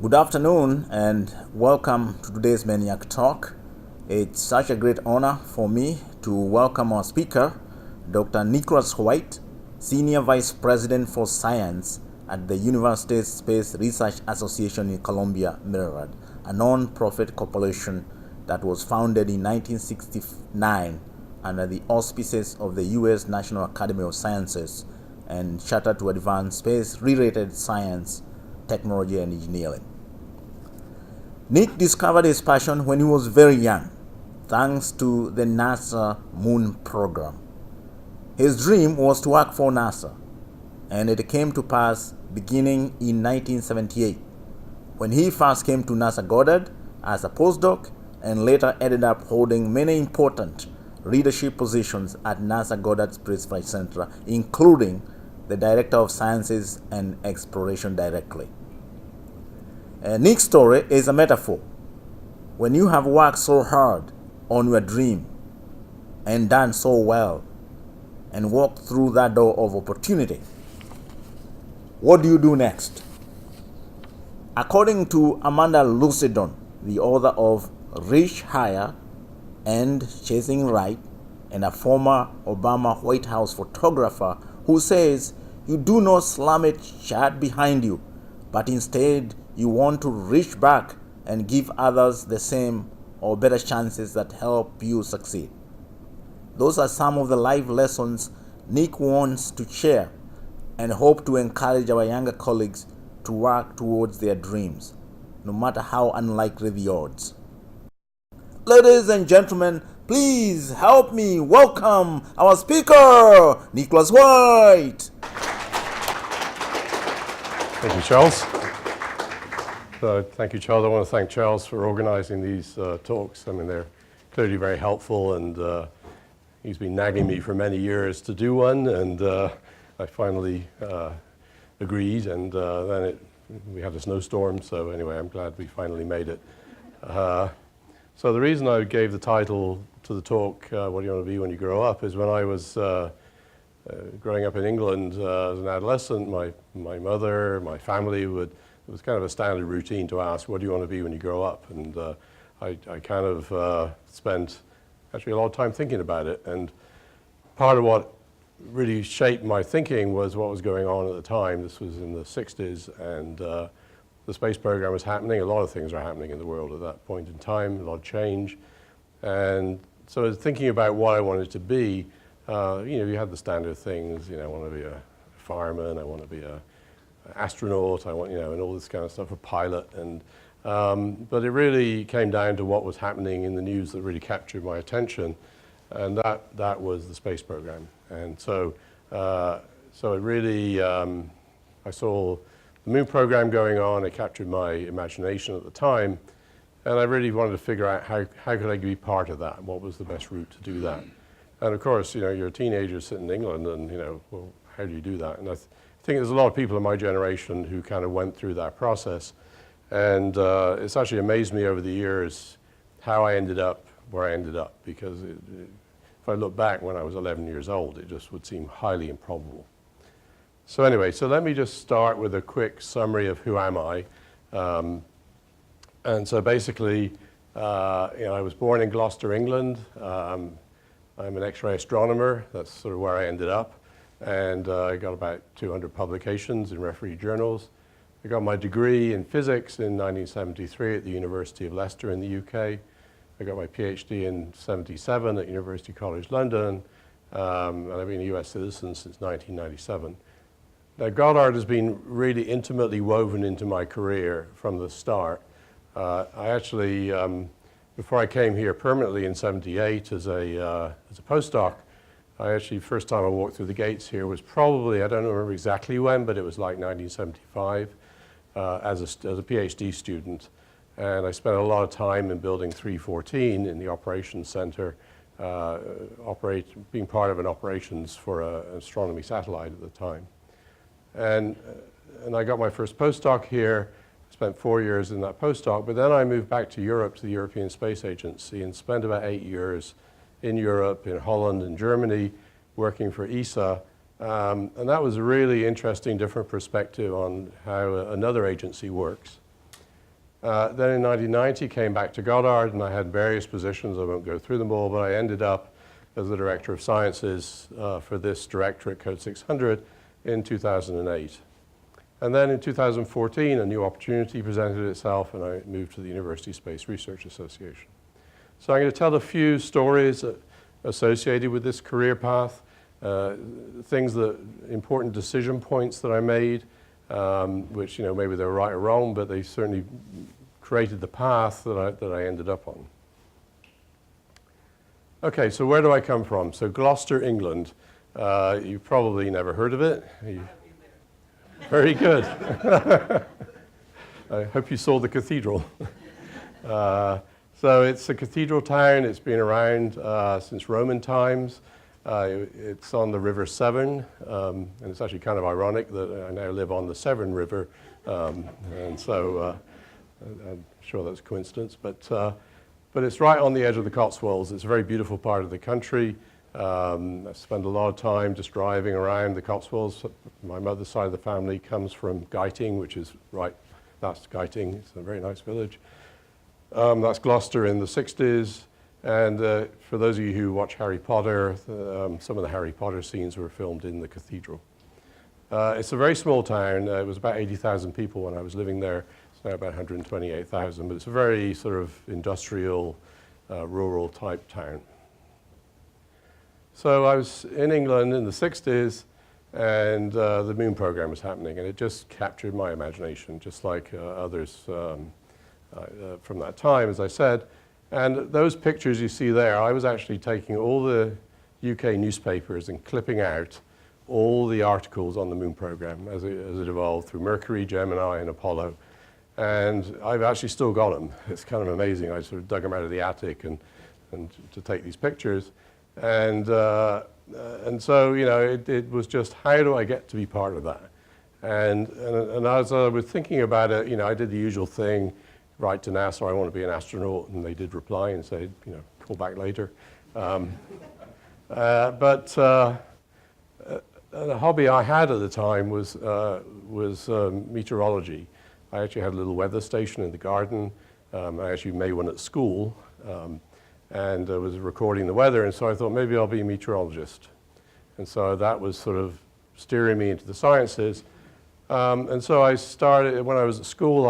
Good afternoon and welcome to today's Maniac Talk. It's such a great honor for me to welcome our speaker, Dr. Nicholas White, Senior Vice President for Science at the University Space Research Association in Columbia, Maryland, a non-profit corporation that was founded in 1969 under the auspices of the U.S. National Academy of Sciences and chartered to advance space-related science, technology, and engineering. Nick discovered his passion when he was very young, thanks to the NASA moon program. His dream was to work for NASA, and it came to pass beginning in 1978, when he first came to NASA Goddard as a postdoc and later ended up holding many important leadership positions at NASA Goddard Space Flight Center, including the Director of Sciences and Exploration directly. Nick's story is a metaphor. When you have worked so hard on your dream and done so well and walked through that door of opportunity, what do you do next? According to Amanda Lucidon, the author of Reach Higher and Chasing Right, and a former Obama White House photographer who says, you do not slam it shut behind you, but instead you want to reach back and give others the same or better chances that help you succeed. Those are some of the life lessons Nick wants to share and hope to encourage our younger colleagues to work towards their dreams, no matter how unlikely the odds. Ladies and gentlemen, please help me welcome our speaker, Nicholas White. Thank you, Charles. Thank you, Charles. I want to thank Charles for organizing these talks. I mean, they're clearly very helpful, and he's been nagging me for many years to do one, and I finally agreed, and then we had a snowstorm, so anyway, I'm glad we finally made it. So the reason I gave the title to the talk, What Do You Want to Be When You Grow Up, is when I was growing up in England as an adolescent, my mother, my family it was kind of a standard routine to ask, what do you want to be when you grow up? And I kind of spent actually a lot of time thinking about it. And part of what really shaped my thinking was what was going on at the time. This was in the 60s, and the space program was happening. A lot of things were happening in the world at that point in time, a lot of change. And so I was thinking about what I wanted to be. You had the standard things, I want to be a fireman, I want to be a astronaut, I want, and all this kind of stuff, a pilot, and but it really came down to what was happening in the news that really captured my attention, and that was the space program. And so it really, I saw the moon program going on, it captured my imagination at the time, and I really wanted to figure out how could I be part of that, what was the best route to do that. And of course, you're a teenager sitting in England, and well, how do you do that? And I think there's a lot of people in my generation who kind of went through that process, and it's actually amazed me over the years how I ended up where I ended up, because if I look back when I was 11 years old, it just would seem highly improbable. So anyway, so let me just start with a quick summary of who am I. And so basically, I was born in Gloucester, England. I'm an X-ray astronomer. That's sort of where I ended up. And I got about 200 publications in referee journals. I got my degree in physics in 1973 at the University of Leicester in the UK. I got my PhD in 77 at University College London, and I've been a US citizen since 1997. Now, Goddard has been really intimately woven into my career from the start. I actually, before I came here permanently in 78 as a postdoc, first time I walked through the gates here was probably, I don't remember exactly when, but it was like 1975 as a PhD student. And I spent a lot of time in Building 314 in the operations center, being part of an operations for an astronomy satellite at the time. And I got my first postdoc here, spent 4 years in that postdoc, but then I moved back to Europe, to the European Space Agency, and spent about 8 years in Europe, in Holland and Germany, working for ESA. And that was a really interesting, different perspective on how another agency works. Then in 1990, came back to Goddard, and I had various positions. I won't go through them all, but I ended up as the Director of Sciences for this directorate, Code 600, in 2008. And then in 2014, a new opportunity presented itself, and I moved to the University Space Research Association. So I'm going to tell a few stories associated with this career path, important decision points that I made, which maybe they were right or wrong, but they certainly created the path that I ended up on. Okay, so where do I come from? So Gloucester, England. You've probably never heard of it. Very good. I hope you saw the cathedral. So it's a cathedral town. It's been around since Roman times. It's on the River Severn, and it's actually kind of ironic that I now live on the Severn River, and so I'm sure that's a coincidence, but it's right on the edge of the Cotswolds. It's a very beautiful part of the country. I spend a lot of time just driving around the Cotswolds. My mother's side of the family comes from Gyting, which is right, that's Gyting. It's a very nice village. That's Gloucester in the 60s. And for those of you who watch Harry Potter, some of the Harry Potter scenes were filmed in the cathedral. It's a very small town. It was about 80,000 people when I was living there. It's now about 128,000, but it's a very sort of industrial, rural type town. So I was in England in the 60s, and the moon program was happening, and it just captured my imagination, just like others from that time, as I said. And those pictures you see there, I was actually taking all the UK newspapers and clipping out all the articles on the moon program as it evolved through Mercury, Gemini, and Apollo. And I've actually still got them. It's kind of amazing. I sort of dug them out of the attic and to take these pictures. And so, it was just, how do I get to be part of that? And as I was thinking about it, I did the usual thing, write to NASA, I want to be an astronaut, and they did reply and said, call back later. But the hobby I had at the time was meteorology. I actually had a little weather station in the garden. I actually made one at school, and I was recording the weather, and so I thought maybe I'll be a meteorologist. And so that was sort of steering me into the sciences. And so I started, when I was at school,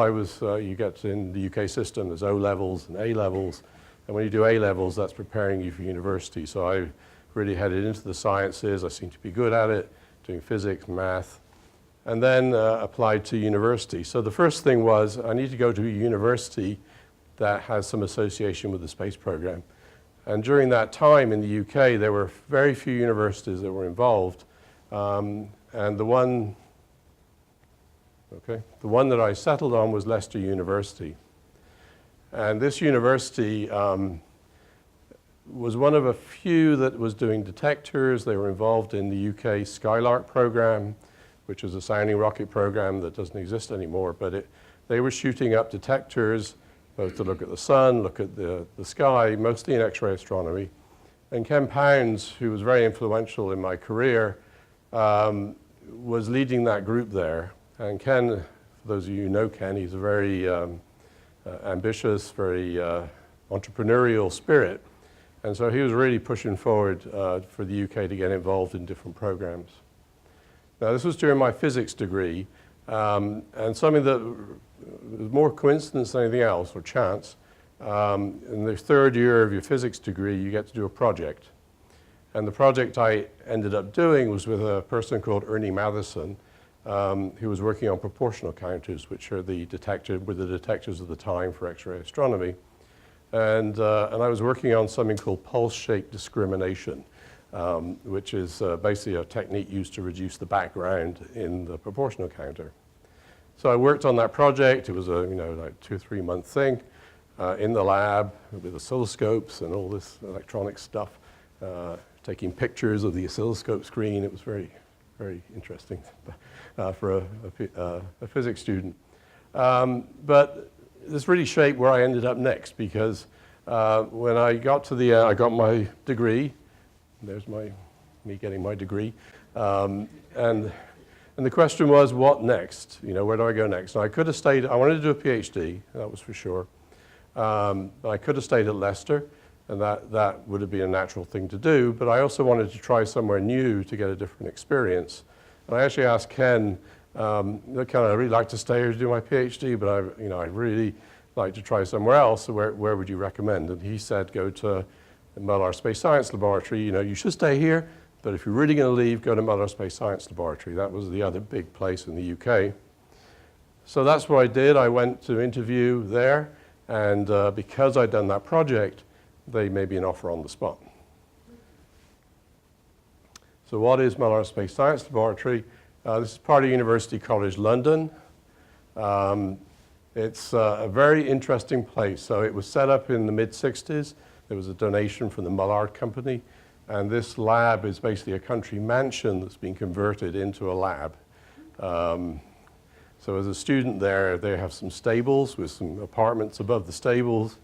you get in the UK system, there's O-levels and A-levels. And when you do A-levels, that's preparing you for university. So I really headed into the sciences. I seemed to be good at it, doing physics, math, and then applied to university. So the first thing was, I need to go to a university that has some association with the space program. And during that time in the UK, there were very few universities that were involved. And the one that I settled on was Leicester University. And this university was one of a few that was doing detectors. They were involved in the UK Skylark program, which is a sounding rocket program that doesn't exist anymore. But they were shooting up detectors, both to look at the sun, look at the sky, mostly in X-ray astronomy. And Ken Pounds, who was very influential in my career, was leading that group there. And Ken, for those of you who know Ken, he's a very ambitious, very entrepreneurial spirit. And so he was really pushing forward for the UK to get involved in different programs. Now, this was during my physics degree, and something that was more coincidence than anything else, or chance. In the third year of your physics degree, you get to do a project. And the project I ended up doing was with a person called Ernie Matheson, who was working on proportional counters, which are the detectors of the time for X-ray astronomy. And I was working on something called pulse shape discrimination, which is basically a technique used to reduce the background in the proportional counter. So I worked on that project. It was a like 2 or 3 month thing in the lab with oscilloscopes and all this electronic stuff, taking pictures of the oscilloscope screen. It was very, very interesting for a physics student. But this really shaped where I ended up next, because when I got to the I got my degree. There's me getting my degree. And And the question was, what next? You know, where do I go next? And I could have stayed, I wanted to do a PhD, that was for sure. I could have stayed at Leicester, and that would have been a natural thing to do, but I also wanted to try somewhere new to get a different experience. And I actually asked Ken, look, I'd really like to stay here to do my PhD, but I'd really like to try somewhere else, so where would you recommend? And he said, go to the Muller Space Science Laboratory. You know, you should stay here, but if you're really going to leave, go to Muller Space Science Laboratory. That was the other big place in the UK. So that's what I did. I went to interview there, and because I'd done that project, they made me an offer on the spot. So what is Muller Space Science Laboratory? This is part of University College London. It's a very interesting place. So it was set up in the mid-60s. There was a donation from the Mullard Company. And this lab is basically a country mansion that's been converted into a lab. So as a student there, they have some stables with some apartments above the stables.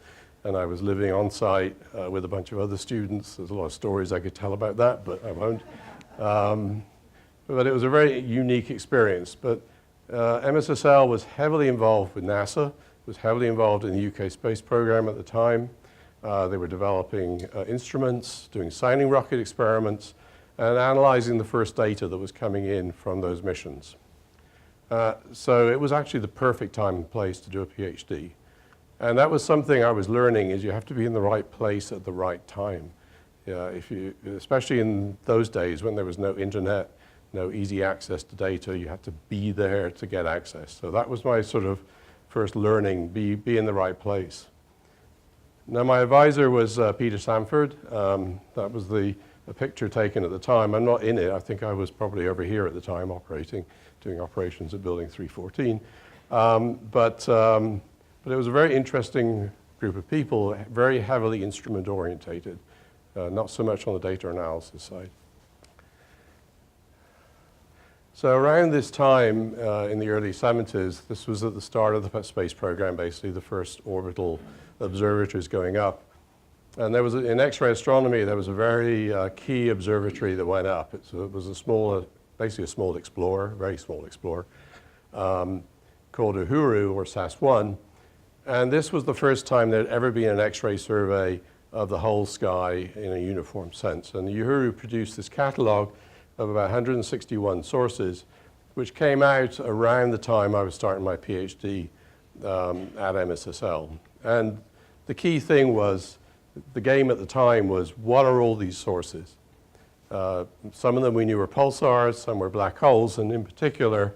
And I was living on site with a bunch of other students. There's a lot of stories I could tell about that, but I won't. But it was a very unique experience. But MSSL was heavily involved with NASA, was heavily involved in the UK space program at the time. They were developing instruments, doing sounding rocket experiments, and analyzing the first data that was coming in from those missions. So it was actually the perfect time and place to do a PhD. And that was something I was learning, is you have to be in the right place at the right time. Especially in those days when there was no internet, no easy access to data, you had to be there to get access. So that was my sort of first learning, be in the right place. Now my advisor was Peter Sanford. That was the picture taken at the time. I'm not in it. I think I was probably over here at the time doing operations at Building 314. But it was a very interesting group of people, very heavily instrument orientated, not so much on the data analysis side. So around this time in the early 70s, this was at the start of the space program, basically the first orbital observatories going up. And there was, in X-ray astronomy, there was a very key observatory that went up. It was basically a small explorer, very small explorer, called Uhuru, or SAS-1. And this was the first time there had ever been an X-ray survey of the whole sky in a uniform sense. And the Uhuru produced this catalog of about 161 sources, which came out around the time I was starting my PhD at MSSL. And the key thing was, the game at the time was, what are all these sources? Some of them we knew were pulsars, some were black holes, and in particular,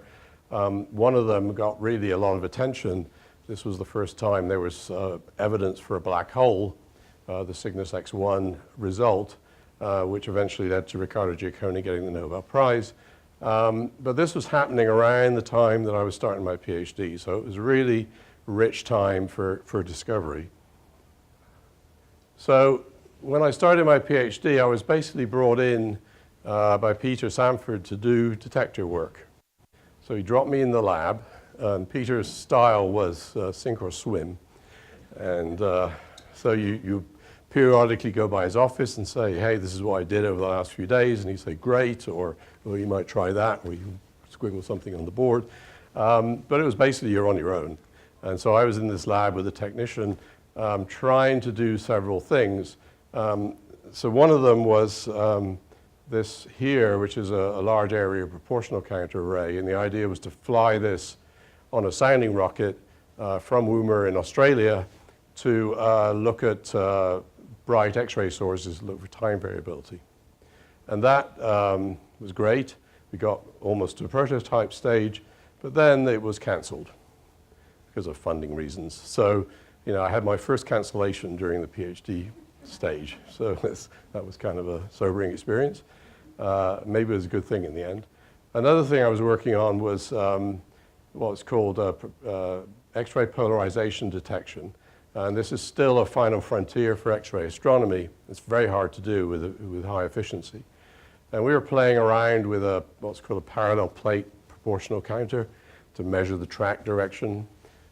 one of them got really a lot of attention. This was the first time there was evidence for a black hole, the Cygnus X1 result, which eventually led to Riccardo Giacconi getting the Nobel Prize. But this was happening around the time that I was starting my PhD, so it was a really rich time for discovery. So when I started my PhD, I was basically brought in by Peter Sanford to do detector work. So he dropped me in the lab. Peter's style was sink or swim. And so you periodically go by his office and say, hey, this is what I did over the last few days. And he'd say, great, or you might try that, or you squiggle something on the board. But it was basically you're on your own. And so I was in this lab with a technician trying to do several things. So one of them was this here, which is a large area proportional counter array. And the idea was to fly this on a sounding rocket from Woomera in Australia to look at bright X-ray sources, look for time variability. And that was great. We got almost to a prototype stage, but then it was canceled because of funding reasons. So, I had my first cancellation during the PhD stage. So that was kind of a sobering experience. Maybe it was a good thing in the end. Another thing I was working on was what's called X-ray polarization detection. And this is still a final frontier for X-ray astronomy. It's very hard to do with high efficiency. And we were playing around with what's called a parallel plate proportional counter to measure the track direction.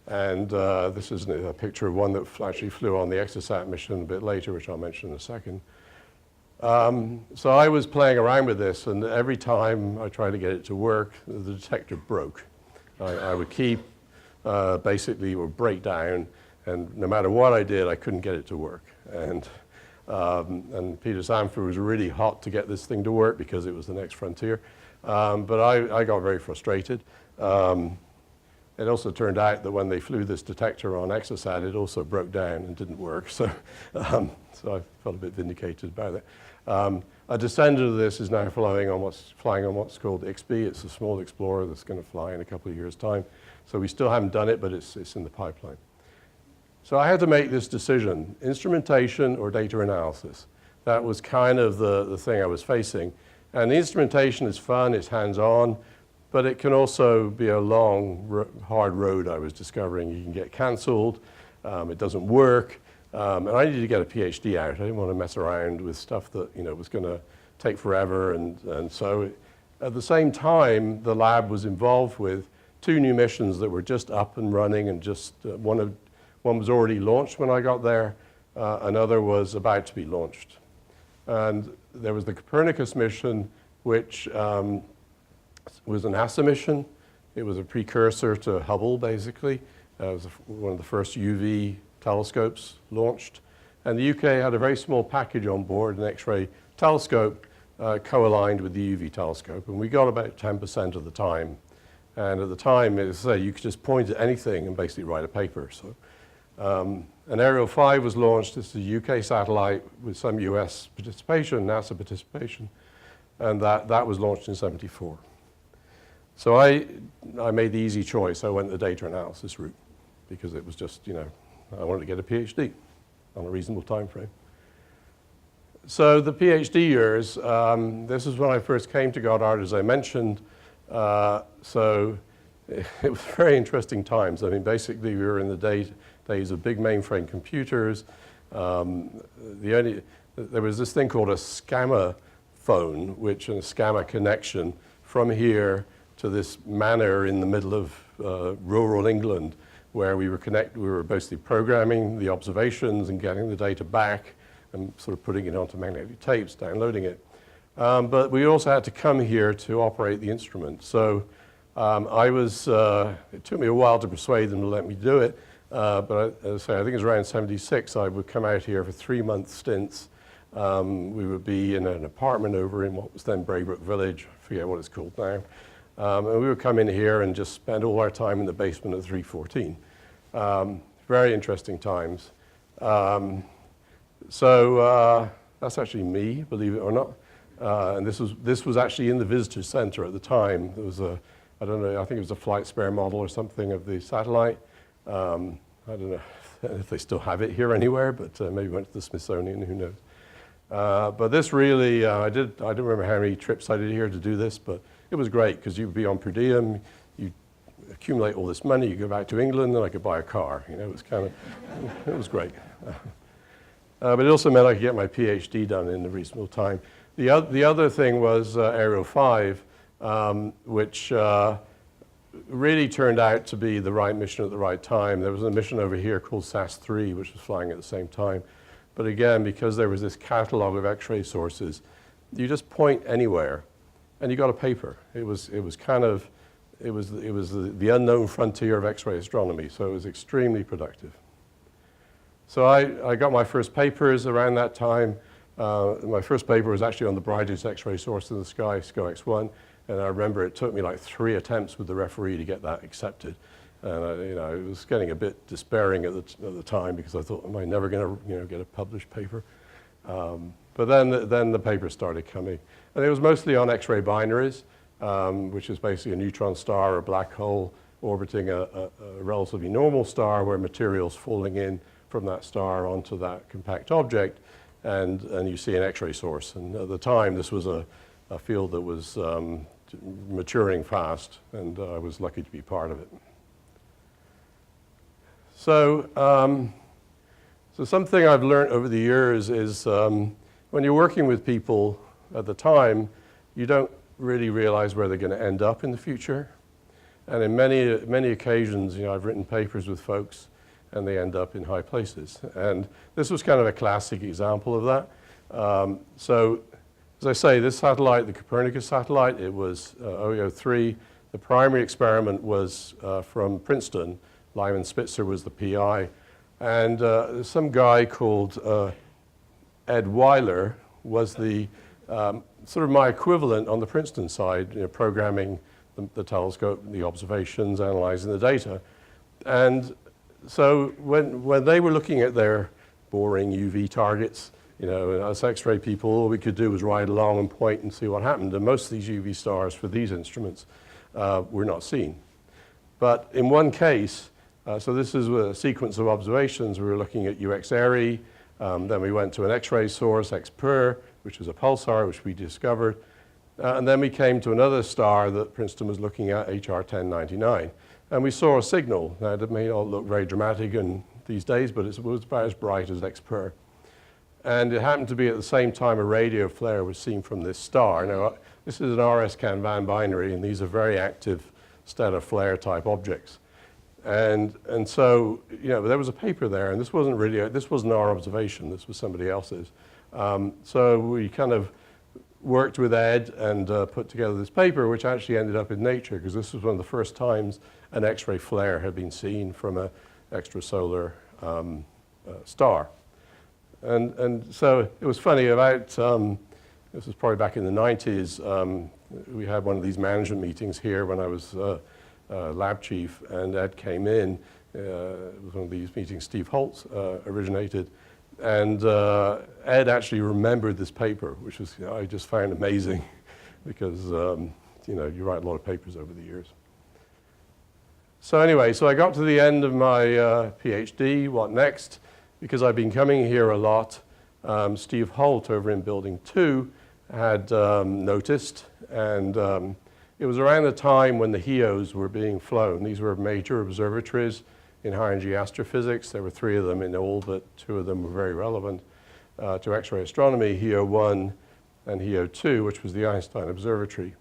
And this is a picture of one that actually flew on the Exosat mission a bit later, which I'll mention in a second. So I was playing around with this, and every time I tried to get it to work, the detector broke. I would keep, basically, it would break down, and no matter what I did, I couldn't get it to work. And Peter Sanford was really hot to get this thing to work because it was the next frontier. But I got very frustrated. It also turned out that when they flew this detector on Exosat, it also broke down and didn't work. So, so I felt a bit vindicated about it. A descendant of this is now flying on what's called XB. It's a small explorer that's going to fly in a couple of years' time. So we still haven't done it, but it's in the pipeline. So I had to make this decision, instrumentation or data analysis. That was kind of the thing I was facing. And the instrumentation is fun, it's hands-on, but it can also be a long, hard road, I was discovering. You can get canceled, it doesn't work, and I needed to get a PhD out. I didn't want to mess around with stuff that was going to take forever, and so at the same time, the lab was involved with 2 new missions that were just up and running, and just one was already launched when I got there, another was about to be launched. And there was the Copernicus mission, which was a NASA mission. It was a precursor to Hubble, basically. It was one of the first UV telescopes launched. And the UK had a very small package on board, an X-ray telescope, co-aligned with the UV telescope. And we got about 10% of the time. And at the time, as I say, you could just point at anything and basically write a paper. So, and Aero 5 was launched. This is a UK satellite with some US participation, NASA participation. And that was launched in '74. So I made the easy choice. I went the data analysis route because it was just, I wanted to get a PhD on a reasonable time frame. So the PhD years, this is when I first came to Goddard, as I mentioned. So it was very interesting times. I mean, basically, we were in the days of big mainframe computers. There was this thing called a SCAMA phone, which a SCAMA connection from here to this manor in the middle of rural England, where we were basically programming the observations and getting the data back and sort of putting it onto magnetic tapes, downloading it. But we also had to come here to operate the instrument. So it took me a while to persuade them to let me do it. But as I say, I think it was around '76, I would come out here for 3-month stints. We would be in an apartment over in what was then Braybrook Village, I forget what it's called now. And we would come in here and just spend all our time in the basement of 314. Very interesting times. So that's actually me, believe it or not. And this was actually in the visitor center at the time. There was I don't know, I think it was a flight spare model or something of the satellite. I don't know if they still have it here anywhere, but maybe went to the Smithsonian, who knows. But this really, I don't remember how many trips I did here to do this, but it was great because you'd be on per diem, you accumulate all this money, you go back to England, and I could buy a car. It was it was great. But it also meant I could get my PhD done in a reasonable time. The other thing was Aero 5, which really turned out to be the right mission at the right time. There was a mission over here called SAS-3, which was flying at the same time. But again, because there was this catalog of X-ray sources, you just point anywhere, and you got a paper. It was the unknown frontier of X-ray astronomy, so it was extremely productive. So I got my first papers around that time. My first paper was actually on the brightest X-ray source in the sky, SCO-X1, and I remember it took me like 3 attempts with the referee to get that accepted. And I was getting a bit despairing at the time because I thought, am I never going to get a published paper? But then the papers started coming. And it was mostly on X-ray binaries, which is basically a neutron star or a black hole orbiting a relatively normal star where material's falling in from that star onto that compact object, and you see an X-ray source. And at the time, this was a field that was maturing fast, and I was lucky to be part of it. So, so something I've learned over the years is when you're working with people at the time, you don't really realize where they're going to end up in the future. And in many occasions, I've written papers with folks and they end up in high places. And this was kind of a classic example of that. So, as I say, this satellite, the Copernicus satellite, it was OEO3. The primary experiment was from Princeton. Lyman Spitzer was the PI. And some guy called Ed Weiler was the sort of my equivalent on the Princeton side, programming the telescope, the observations, analyzing the data. And so when they were looking at their boring UV targets, us X-ray people, all we could do was ride along and point and see what happened. And most of these UV stars for these instruments were not seen. But in one case, so this is a sequence of observations. We were looking at UXRE, then we went to an X-ray source, XPER, which is a pulsar, which we discovered. And then we came to another star that Princeton was looking at, HR 1099. And we saw a signal. Now, it may not look very dramatic these days, but it was about as bright as XPER. And it happened to be at the same time a radio flare was seen from this star. Now, this is an RS-Can Van binary, and these are very active stellar flare type objects. And so, there was a paper there, and this wasn't our observation, this was somebody else's. So we kind of worked with Ed and put together this paper, which actually ended up in Nature, because this was one of the first times an X-ray flare had been seen from an extrasolar star. And so it was funny, about, this was probably back in the 90s, we had one of these management meetings here when I was lab chief, and Ed came in. It was one of these meetings Steve Holtz originated. And Ed actually remembered this paper, which was, I just found amazing because, you write a lot of papers over the years. So anyway, so I got to the end of my PhD. What next? Because I've been coming here a lot, Steve Holt over in Building 2 had noticed, and it was around the time when the HEOs were being flown. These were major observatories in high-energy astrophysics. There were 3 of them in all, but 2 of them were very relevant to X-ray astronomy, HEO1 and HEO2, which was the Einstein Observatory.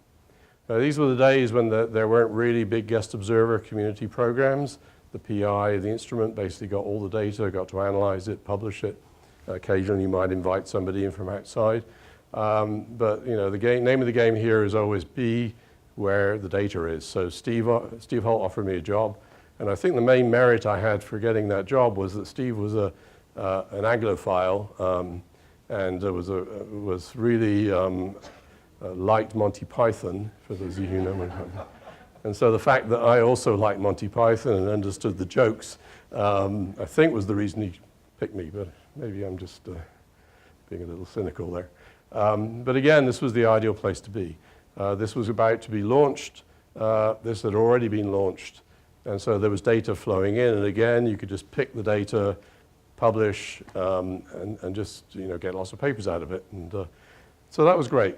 These were the days when there weren't really big guest observer community programs. The PI, the instrument, basically got all the data, got to analyze it, publish it. Occasionally you might invite somebody in from outside. But the name of the game here is always be where the data is. So Steve Holt offered me a job. And I think the main merit I had for getting that job was that Steve was an Anglophile and was really liked Monty Python, for those of you who know Monty Python. And so the fact that I also liked Monty Python and understood the jokes, I think was the reason he picked me, but maybe I'm just being a little cynical there. But again, this was the ideal place to be. This was about to be launched. This had already been launched. And so there was data flowing in, and again, you could just pick the data, publish, and just get lots of papers out of it. And so that was great.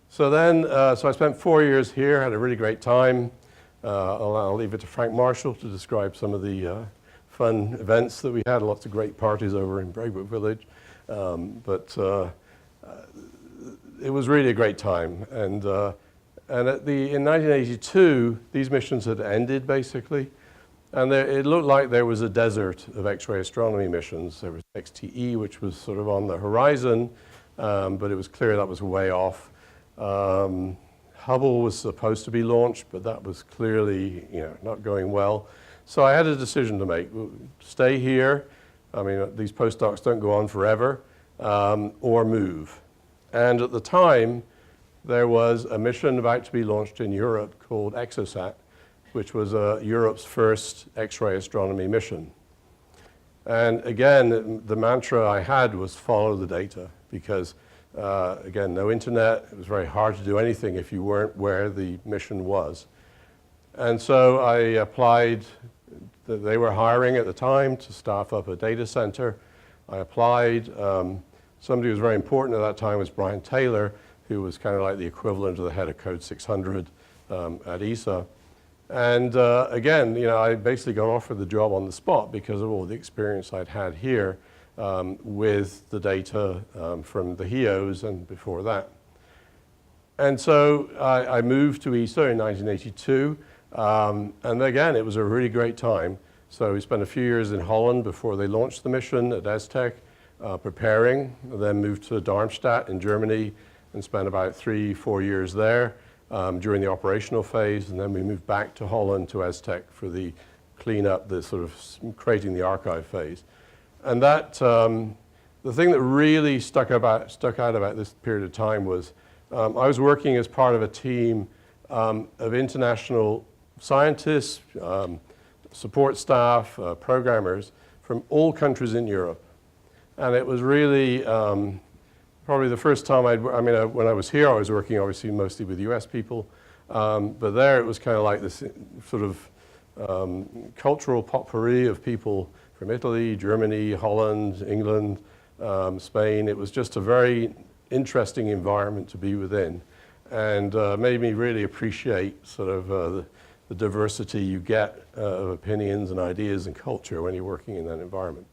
So then, so I spent 4 years here, had a really great time. I'll leave it to Frank Marshall to describe some of the fun events that we had, lots of great parties over in Braybrook Village. But it was really a great time. And in 1982, these missions had ended, basically. And it looked like there was a desert of X-ray astronomy missions. There was XTE, which was sort of on the horizon, but it was clear that was way off. Hubble was supposed to be launched, but that was clearly not going well. So I had a decision to make. Stay here. I mean, these postdocs don't go on forever, or move. And at the time, there was a mission about to be launched in Europe called Exosat, which was Europe's first X-ray astronomy mission. And again, the mantra I had was follow the data, because again, no internet. It was very hard to do anything if you weren't where the mission was. And so I applied. They were hiring at the time to staff up a data center. I applied. Somebody who was very important at that time was Brian Taylor, who was kind of like the equivalent of the head of Code 600 at ESA. And again, I basically got offered the job on the spot because of all the experience I'd had here with the data from the HEOs and before that. And so I moved to ESA in 1982. And again, it was a really great time. So we spent a few years in Holland before they launched the mission at Aztec. preparing, then moved to Darmstadt in Germany and spent about 3-4 years there during the operational phase, and then we moved back to Holland to ESTEC for the cleanup, the sort of creating the archive phase. And that, the thing that really stuck out about this period of time was I was working as part of a team of international scientists, support staff, programmers from all countries in Europe. And it was really probably the first time when I was here, I was working obviously mostly with US people, but there it was kind of like this sort of cultural potpourri of people from Italy, Germany, Holland, England, Spain. It was just a very interesting environment to be within, and made me really appreciate sort of the diversity you get of opinions and ideas and culture when you're working in that environment.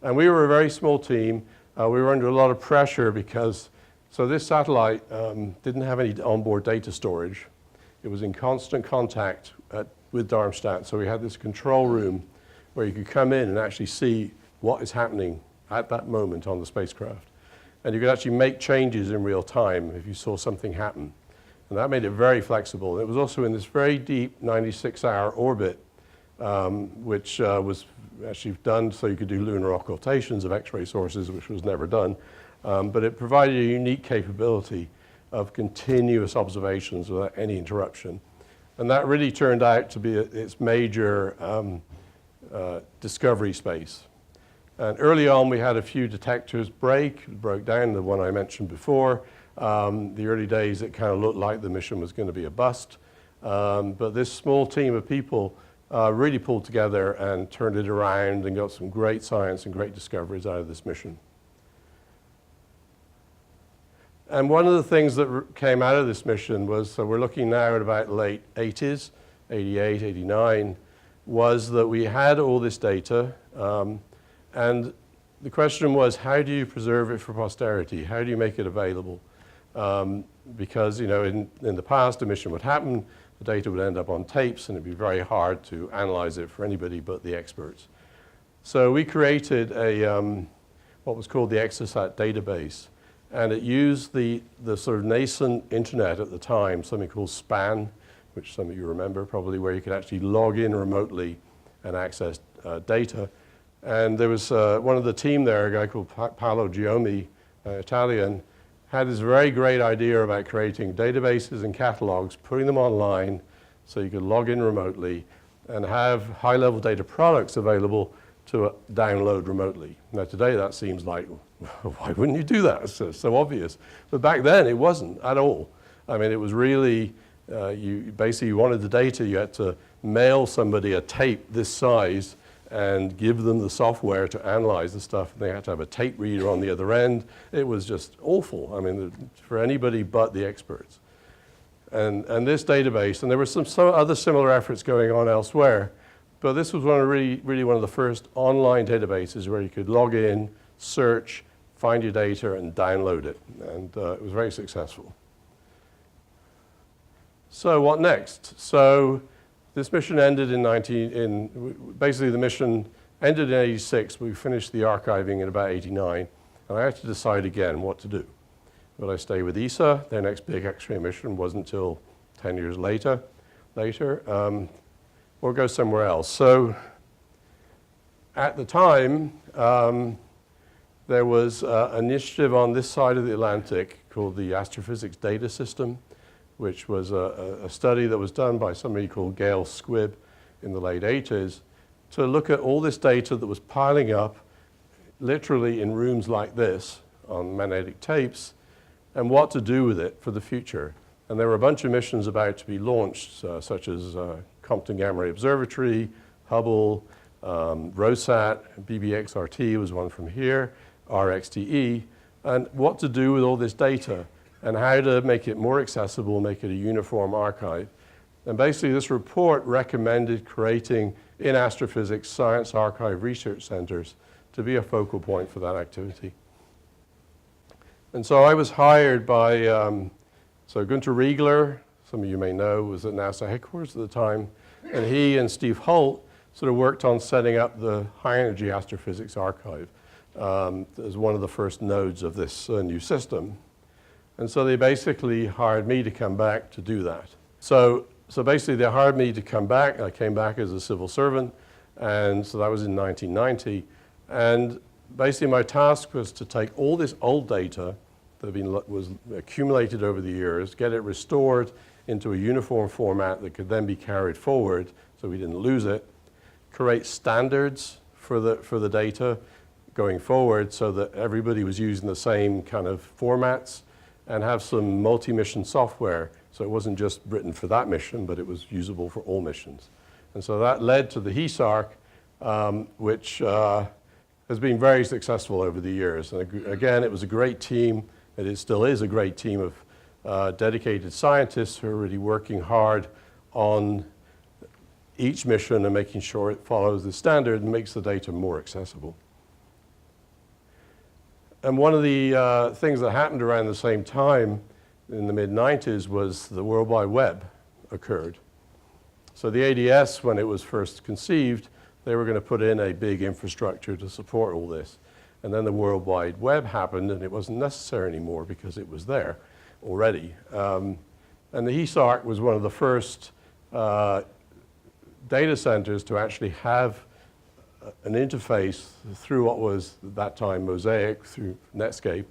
And we were a very small team. We were under a lot of pressure because, so this satellite didn't have any onboard data storage. It was in constant contact with Darmstadt, so we had this control room where you could come in and actually see what is happening at that moment on the spacecraft. And you could actually make changes in real time if you saw something happen. And that made it very flexible. It was also in this very deep 96-hour orbit, which was actually done so you could do lunar occultations of X-ray sources, which was never done. But it provided a unique capability of continuous observations without any interruption. And that really turned out to be its major discovery space. And early on, we had a few detectors broke down, the one I mentioned before. The early days, it kind of looked like the mission was going to be a bust. But this small team of people really pulled together and turned it around and got some great science and great discoveries out of this mission. And one of the things that came out of this mission was, so we're looking now at about late 80s, 88, 89, was that we had all this data. And the question was, how do you preserve it for posterity? How do you make it available? Because, you know, in the past, a mission would happen, the data would end up on tapes, and it'd be very hard to analyze it for anybody but the experts. So we created what was called the Exosat database, and it used the sort of nascent internet at the time, something called SPAN, which some of you remember probably, where you could actually log in remotely and access data. And there was one of the team there, a guy called Paolo Giomi, Italian, had this very great idea about creating databases and catalogs, putting them online so you could log in remotely and have high-level data products available to download remotely. Now today that seems like, why wouldn't you do that? It's so obvious. But back then it wasn't at all. I mean, it was really, you basically wanted the data, you had to mail somebody a tape this size and give them the software to analyze the stuff. They had to have a tape reader on the other end. It was just awful. I mean, for anybody but the experts. And this database, and there were some other similar efforts going on elsewhere, but this was really one of the first online databases where you could log in, search, find your data, and download it. And it was very successful. So what next? So this mission ended basically the mission ended in 86. We finished the archiving in about 89. And I had to decide again what to do. Will I stay with ESA? Their next big X-ray mission wasn't until 10 years later, or go somewhere else. So at the time, there was an initiative on this side of the Atlantic called the Astrophysics Data System, which was a study that was done by somebody called Garrels Squibb in the late 80s to look at all this data that was piling up literally in rooms like this on magnetic tapes and what to do with it for the future. And there were a bunch of missions about to be launched, such as Compton Gamma Ray Observatory, Hubble, ROSAT, BBXRT was one from here, RXTE, and what to do with all this data and how to make it more accessible, make it a uniform archive. And basically this report recommended creating in astrophysics science archive research centers to be a focal point for that activity. And so I was hired by, so Gunter Riegler, some of you may know, was at NASA headquarters at the time, and he and Steve Holt sort of worked on setting up the high energy astrophysics archive. as one of the first nodes of this new system. And so they basically hired me to come back to do that. So basically they hired me to come back. I came back as a civil servant, and so that was in 1990. And basically my task was to take all this old data that was accumulated over the years, get it restored into a uniform format that could then be carried forward so we didn't lose it, create standards for the data going forward so that everybody was using the same kind of formats, and have some multi-mission software so it wasn't just written for that mission, but it was usable for all missions. And so that led to the HESARC, which has been very successful over the years. And again, it was a great team, and it still is a great team of dedicated scientists who are really working hard on each mission and making sure it follows the standard and makes the data more accessible. And one of the things that happened around the same time in the mid-90s was the World Wide Web occurred. So the ADS, when it was first conceived, they were going to put in a big infrastructure to support all this. And then the World Wide Web happened, and it wasn't necessary anymore because it was there already. And the HESARC was one of the first data centers to actually have an interface through what was at that time Mosaic, through Netscape,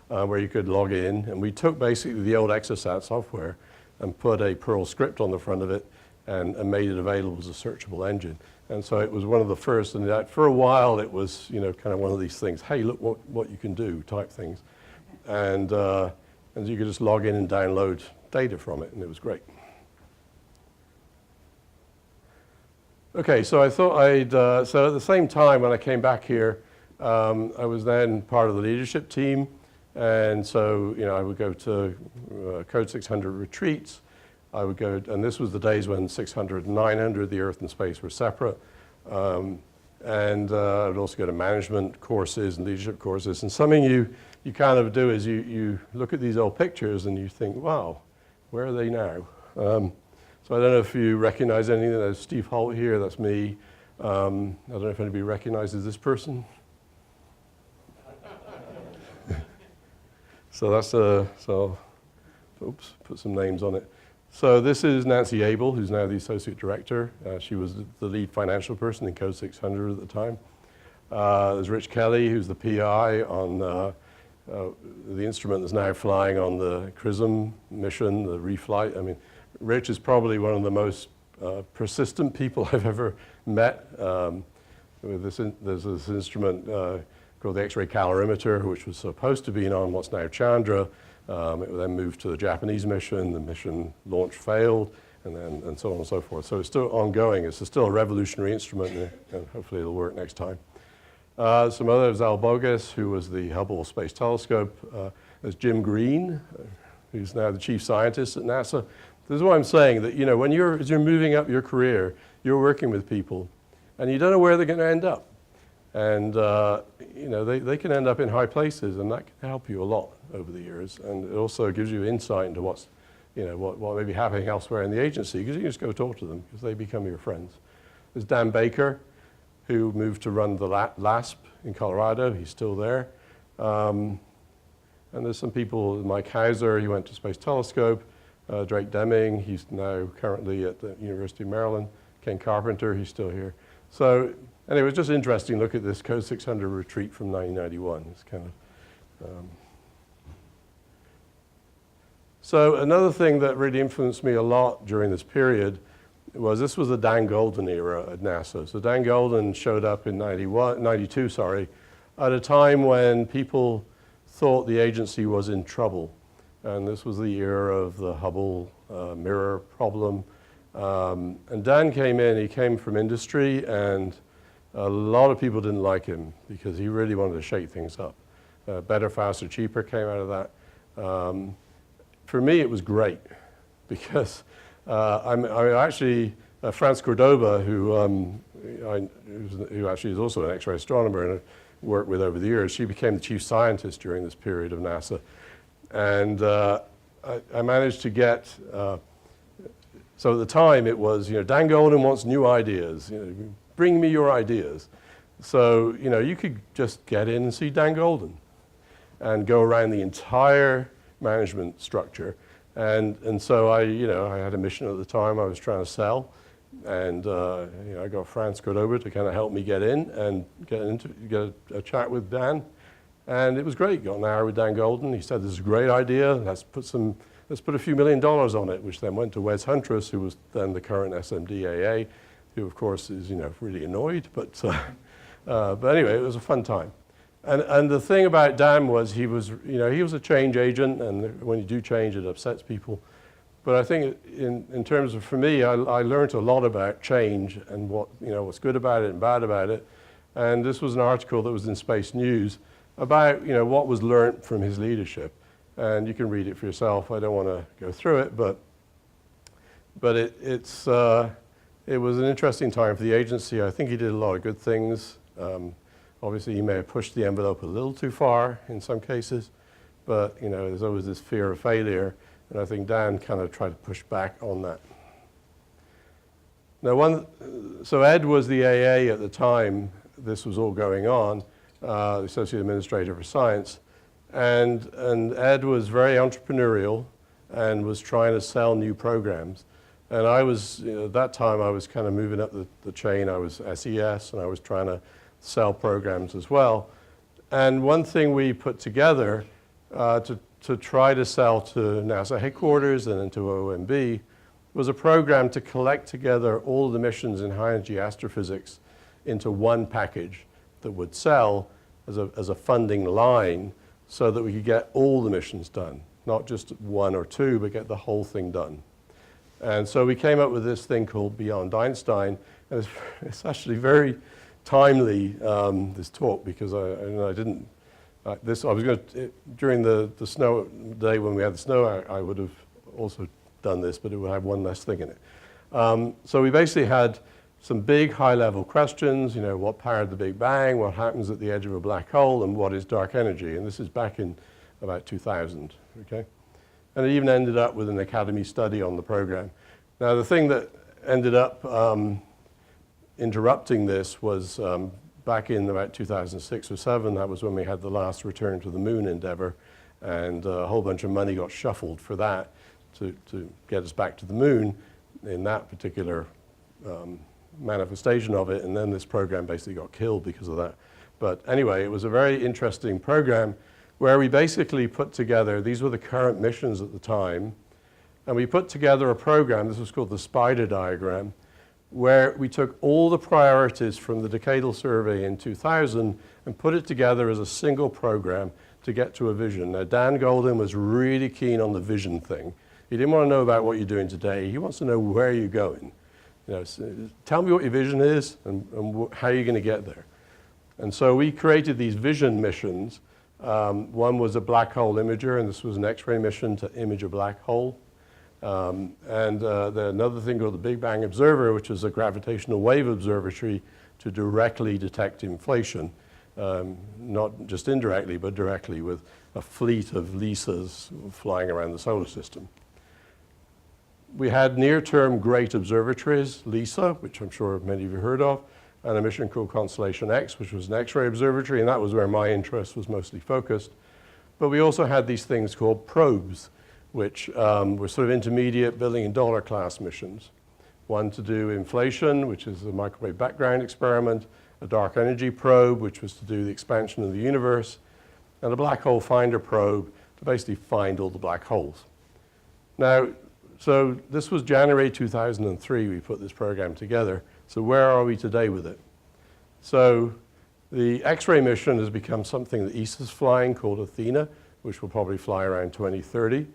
where you could log in. And we took basically the old Exosat software and put a Perl script on the front of it and made it available as a searchable engine. And so it was one of the first, and that for a while it was, you know, kind of one of these things, hey, look what you can do type things. And you could just log in and download data from it, and it was great. Okay, so I thought so at the same time when I came back here, I was then part of the leadership team. And so, you know, I would go to Code 600 retreats. I would go, and this was the days when 600 and 900, the Earth and space were separate. I would also go to management courses and leadership courses. And something you kind of do is you look at these old pictures and you think, wow, where are they now? So I don't know if you recognize anything. There's Steve Holt here, that's me. I don't know if anybody recognizes this person. So that's oops, put some names on it. So this is Nancy Abel, who's now the associate director. She was the lead financial person in Code 600 at the time. There's Rich Kelly, who's the PI on the instrument that's now flying on the XRISM mission, the reflight. I mean, Rich is probably one of the most persistent people I've ever met. There's this instrument called the X-ray calorimeter, which was supposed to be on what's now Chandra. It then moved to the Japanese mission. The mission launch failed, and so on and so forth. So it's still ongoing. It's still a revolutionary instrument, and hopefully it'll work next time. Some others, Al Bogus, who was the Hubble Space Telescope. There's Jim Green, who's now the chief scientist at NASA. This is why I'm saying that, you know, as you're moving up your career, you're working with people, and you don't know where they're going to end up. And, you know, they can end up in high places, and that can help you a lot over the years. And it also gives you insight into what's, you know, what may be happening elsewhere in the agency, because you can just go talk to them, because they become your friends. There's Dan Baker, who moved to run the LASP in Colorado. He's still there. And there's some people, Mike Hauser, he went to Space Telescope. Drake Deming, he's now currently at the University of Maryland. Ken Carpenter, he's still here. So anyway, it was just interesting to look at this Code 600 retreat from 1991. It's kind of, So another thing that really influenced me a lot during this period was this was the Dan Golden era at NASA. So Dan Golden showed up in 92, at a time when people thought the agency was in trouble. And this was the era of the Hubble mirror problem. And Dan came in, he came from industry, and a lot of people didn't like him because he really wanted to shake things up. Better, faster, cheaper came out of that. For me, it was great because I'm actually, Franz Cordoba, who actually is also an X-ray astronomer and I worked with over the years, she became the chief scientist during this period of NASA. And I managed to get, so at the time it was, you know, Dan Golden wants new ideas, you know, bring me your ideas. So, you know, you could just get in and see Dan Golden and go around the entire management structure. And so I had a mission at the time I was trying to sell. And I got Franz Cordova to kind of help me get in and get a chat with Dan. And it was great. Got an hour with Dan Golden. He said, "This is a great idea. Let's put a few $1 million on it," which then went to Wes Huntress, who was then the current SMDAA, who of course is really annoyed. But anyway, it was a fun time. And the thing about Dan was he was a change agent, and when you do change, it upsets people. But I think in terms of, for me, I learned a lot about change and what's good about it and bad about it. And this was an article that was in Space News about what was learned from his leadership. And you can read it for yourself. I don't want to go through it, but it was an interesting time for the agency. I think he did a lot of good things. Obviously, he may have pushed the envelope a little too far in some cases, but there's always this fear of failure. And I think Dan kind of tried to push back on that. Now, so Ed was the AA at the time this was all going on, the Associate Administrator for Science. And Ed was very entrepreneurial and was trying to sell new programs. And I was, at that time, I was kind of moving up the chain. I was SES, and I was trying to sell programs as well. And one thing we put together to try to sell to NASA headquarters and then to OMB was a program to collect together all the missions in high-energy astrophysics into one package that would sell as a funding line so that we could get all the missions done, not just one or two, but get the whole thing done. And so we came up with this thing called Beyond Einstein, and it's actually very timely, this talk, because I didn't. I was going to, during the snow day when we had the snow, I would have also done this, but it would have one less thing in it. So we basically had some big high-level questions, what powered the Big Bang, what happens at the edge of a black hole, and what is dark energy. And this is back in about 2000, okay? And it even ended up with an Academy study on the program. Now, the thing that ended up interrupting this was back in about 2006 or 7, that was when we had the last return to the moon endeavor, and a whole bunch of money got shuffled for that to get us back to the moon in that particular manifestation of it, and then this program basically got killed because of that. But anyway, it was a very interesting program where we basically put together, these were the current missions at the time, and we put together a program, this was called the spider diagram, where we took all the priorities from the decadal survey in 2000 and put it together as a single program to get to a vision. Now, Dan Golden was really keen on the vision thing. He didn't want to know about what you're doing today. He wants to know where you're going. Tell me what your vision is and how you're going to get there. And so we created these vision missions. One was a black hole imager, and this was an X-ray mission to image a black hole. Another thing called the Big Bang Observer, which is a gravitational wave observatory to directly detect inflation, not just indirectly, but directly with a fleet of LISAs flying around the solar system. We had near-term great observatories, LISA, which I'm sure many of you heard of, and a mission called Constellation X, which was an X-ray observatory, and that was where my interest was mostly focused. But we also had these things called probes, which were sort of intermediate billion-dollar class missions. One to do inflation, which is a microwave background experiment, a dark energy probe, which was to do the expansion of the universe, and a black hole finder probe to basically find all the black holes. Now, so this was January 2003 we put this program together. So where are we today with it? So the X-ray mission has become something that ESA's flying called Athena, which will probably fly around 2030.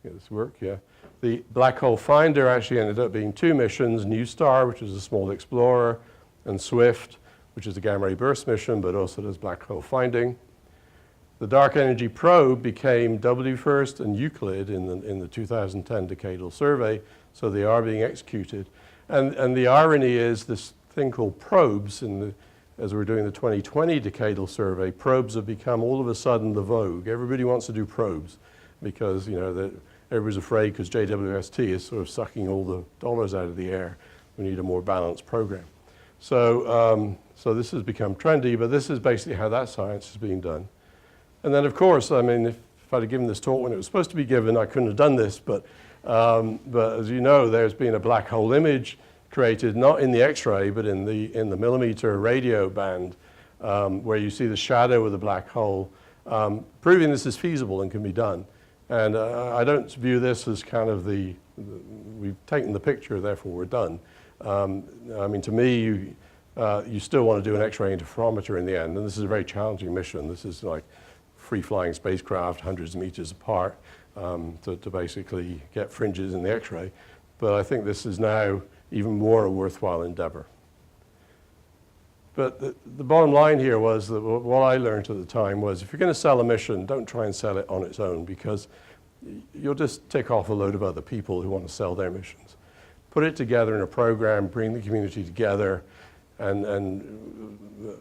Get this work, yeah. The black hole finder actually ended up being two missions, New Star, which is a small explorer, and SWIFT, which is a gamma ray burst mission, but also does black hole finding. The dark energy probe became WFIRST and Euclid in the 2010 decadal survey, so they are being executed. And the irony is this thing called probes, as we're doing the 2020 decadal survey, probes have become all of a sudden the vogue. Everybody wants to do probes because everybody's afraid because JWST is sort of sucking all the dollars out of the air. We need a more balanced program. So, so this has become trendy, but this is basically how that science is being done. And then, of course, I mean, if I'd have given this talk when it was supposed to be given, I couldn't have done this, but as you know, there's been a black hole image created, not in the X-ray, but in the millimeter radio band, where you see the shadow of the black hole, proving this is feasible and can be done. And I don't view this as kind of we've taken the picture, therefore we're done. I mean, to me, you still want to do an X-ray interferometer in the end, and this is a very challenging mission. This is like free-flying spacecraft, hundreds of meters apart, to basically get fringes in the X-ray. But I think this is now even more a worthwhile endeavor. But the bottom line here was that what I learned at the time was, if you're going to sell a mission, don't try and sell it on its own, because you'll just tick off a load of other people who want to sell their missions. Put it together in a program, bring the community together, and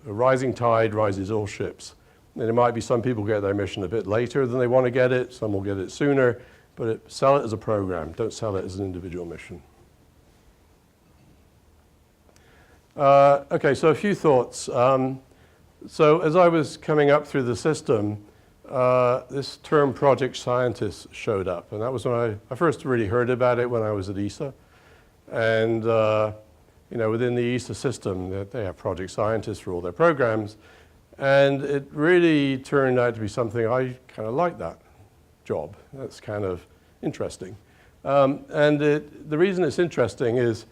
a rising tide rises all ships. And it might be some people get their mission a bit later than they want to get it, some will get it sooner, but sell it as a program, don't sell it as an individual mission. Okay, so a few thoughts. So as I was coming up through the system, this term project scientist showed up, and that was when I first really heard about it when I was at ESA. And you know, within the ESA system, they have project scientists for all their programs. And it really turned out to be something I kind of like that job. That's kind of interesting. And the reason it's interesting is,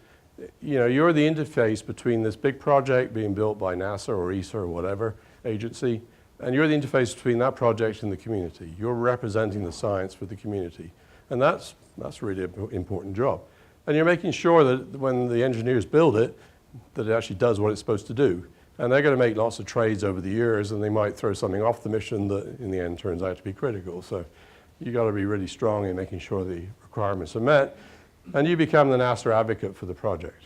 you know, you're the interface between this big project being built by NASA or ESA or whatever agency, and you're the interface between that project and the community. You're representing the science for the community. And that's really an important job. And you're making sure that when the engineers build it, that it actually does what it's supposed to do. And they're going to make lots of trades over the years, and they might throw something off the mission that in the end turns out to be critical. So you've got to be really strong in making sure the requirements are met, and you become the NASA advocate for the project.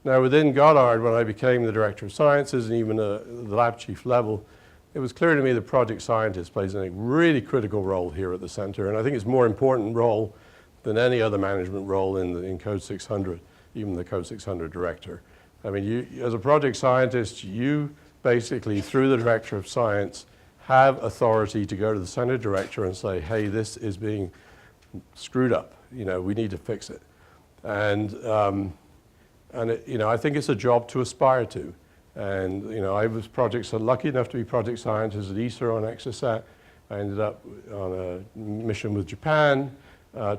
Now within Goddard, when I became the Director of Sciences and even the lab chief level, it was clear to me that project scientist plays a really critical role here at the center, and I think it's a more important role than any other management role in Code 600, even the Code 600 director. I mean, you, as a project scientist, you basically, through the Director of Science, have authority to go to the Center Director and say, hey, this is being screwed up. You know, we need to fix it. And it, you know, I think it's a job to aspire to. And, you know, I was lucky enough to be project scientist at ESA on Exosat. I ended up on a mission with Japan,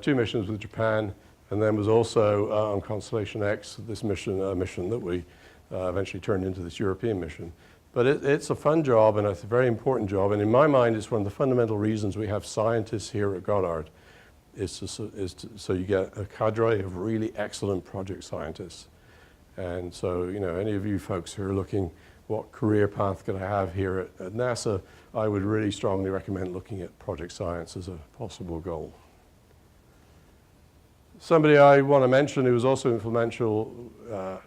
2 missions with Japan, and then was also on Constellation X, this mission, a mission that we eventually turned into this European mission. But it's a fun job, and it's a very important job, and in my mind, it's one of the fundamental reasons we have scientists here at Goddard, so you get a cadre of really excellent project scientists. And so, you know, any of you folks who are looking, what career path could I have here at NASA, I would really strongly recommend looking at project science as a possible goal. Somebody I want to mention who was also influential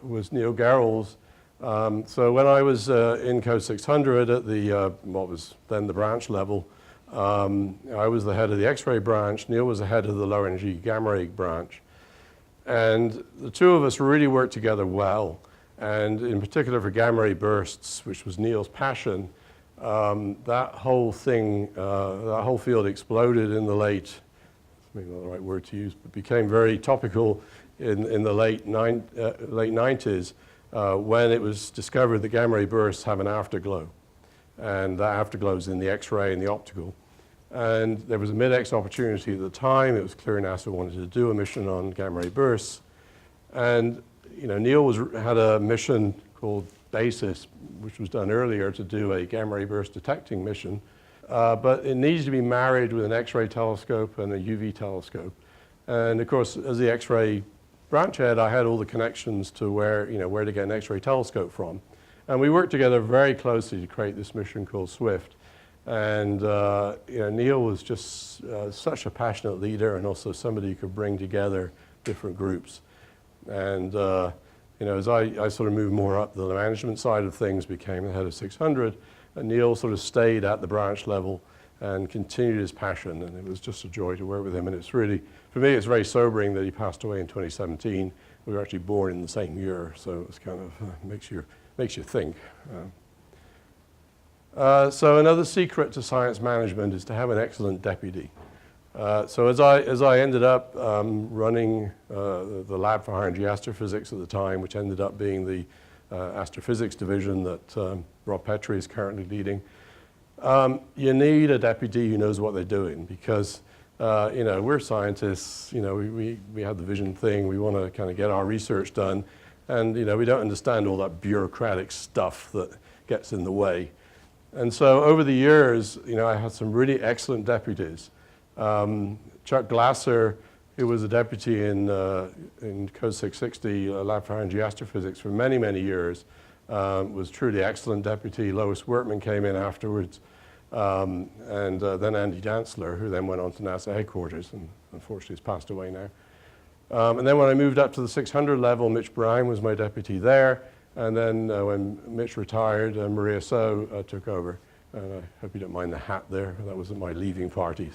was Neil Garrels. So when I was in Code 600 at the, what was then the branch level, I was the head of the X-ray branch. Neil was the head of the low energy gamma ray branch. And the two of us really worked together well. And in particular for gamma ray bursts, which was Neil's passion, that whole thing, that whole field exploded in the late, maybe not the right word to use, but became very topical in the late 90s when it was discovered that gamma ray bursts have an afterglow. And that afterglow is in the X-ray and the optical. And there was a mid-X opportunity at the time. It was clear NASA wanted to do a mission on gamma ray bursts. And you know, Neil had a mission called BASIS, which was done earlier to do a gamma ray burst detecting mission. But it needs to be married with an X-ray telescope and a UV telescope. And of course, as the X-ray branch head, I had all the connections to where to get an X-ray telescope from. And we worked together very closely to create this mission called SWIFT. And you know, Neil was just such a passionate leader, and also somebody who could bring together different groups. And you know, as I sort of moved more up the management side of things, became the head of 600, and Neil sort of stayed at the branch level and continued his passion, and it was just a joy to work with him. And it's really, for me, it's very sobering that he passed away in 2017, we were actually born in the same year, so it's kind of makes you think. So another secret to science management is to have an excellent deputy. So as I ended up running the lab for high energy astrophysics at the time, which ended up being the Astrophysics division that Rob Petrie is currently leading, you need a deputy who knows what they're doing, because we're scientists. We have the vision thing. We want to kind of get our research done, and we don't understand all that bureaucratic stuff that gets in the way. And so over the years, I had some really excellent deputies. Chuck Glasser, who was a deputy in Code 660, Lab for High Energy Astrophysics for many, many years, was truly excellent deputy. Lois Wortman came in afterwards, and then Andy Dantzler, who then went on to NASA headquarters and unfortunately has passed away now. And then when I moved up to the 600 level, Mitch Brown was my deputy there. And then when Mitch retired, Maria So took over. And I hope you don't mind the hat there. That was at my leaving party.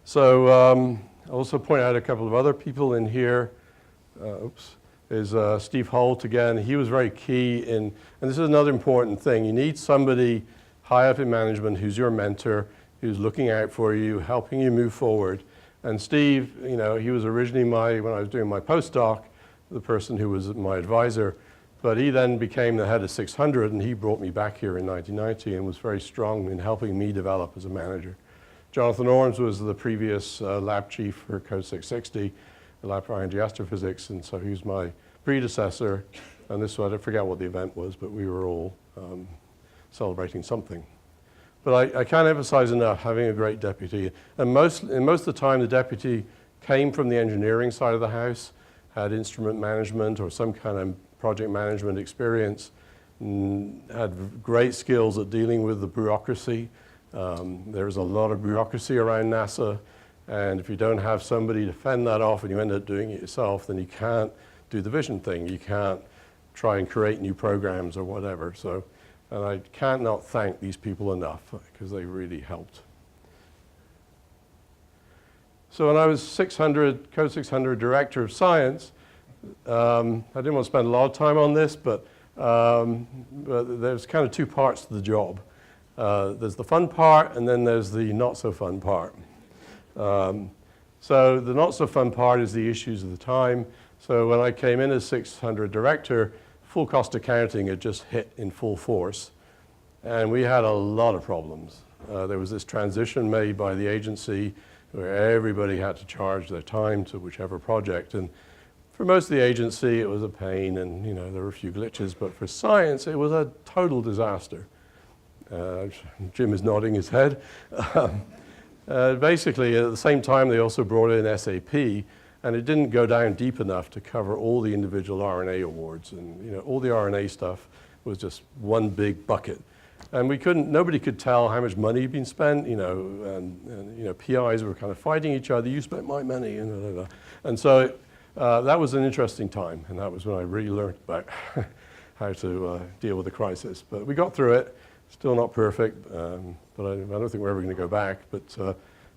So I'll also point out a couple of other people in here. Is Steve Holt again. He was very key in, and this is another important thing. You need somebody high up in management who's your mentor, who's looking out for you, helping you move forward. And Steve, he was originally when I was doing my postdoc, the person who was my advisor, but he then became the head of 600, and he brought me back here in 1990 and was very strong in helping me develop as a manager. Jonathan Orms was the previous lab chief for Code 660, the Lab for High Energy Astrophysics, and so he was my predecessor. And this one, I forget what the event was, but we were all celebrating something. But I can't emphasize enough having a great deputy. And most of the time, the deputy came from the engineering side of the house, had instrument management or some kind of project management experience, had great skills at dealing with the bureaucracy. There's a lot of bureaucracy around NASA, and if you don't have somebody to fend that off and you end up doing it yourself, then you can't do the vision thing. You can't try and create new programs or whatever. So, and I can't not thank these people enough because they really helped. So when I was Code 600 Director of Science, I didn't want to spend a lot of time on this, but there's kind of two parts to the job. There's the fun part, and then there's the not so fun part. So the not so fun part is the issues of the time. So when I came in as 600 Director, full cost accounting had just hit in full force, and we had a lot of problems. There was this transition made by the agency where everybody had to charge their time to whichever project, and for most of the agency it was a pain, and there were a few glitches, but for science it was a total disaster. Jim is nodding his head. Basically, at the same time, they also brought in SAP, and it didn't go down deep enough to cover all the individual RNA awards, and all the RNA stuff was just one big bucket. And nobody could tell how much money had been spent, and PIs were kind of fighting each other. You spent my money, and so that was an interesting time, and that was when I really learned about how to deal with the crisis. But we got through it. Still not perfect, but I don't think we're ever going to go back. But